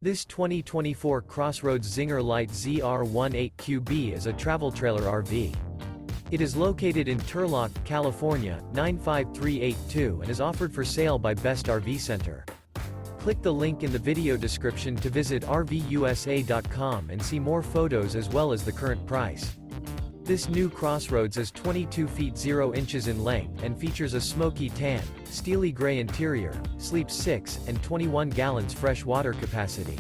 This 2024 CrossRoads Zinger Lite ZR18QB is a travel trailer RV. It is located in Turlock, California, 95382 and is offered for sale by Best RV Center. Click the link in the video description to visit RVUSA.com and see more photos as well as the current price. This new CrossRoads is 22 feet 0 inches in length and features a Smokey Tan, Steely Grey interior, sleeps 6 and 21 gallons fresh water capacity.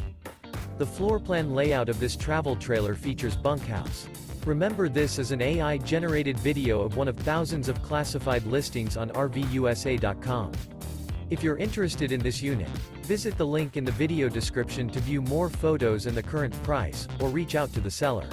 The floor plan layout of this travel trailer features Bunkhouse. Remember, this is an AI-generated video of one of thousands of classified listings on RVUSA.com. If you're interested in this unit, visit the link in the video description to view more photos and the current price, or reach out to the seller.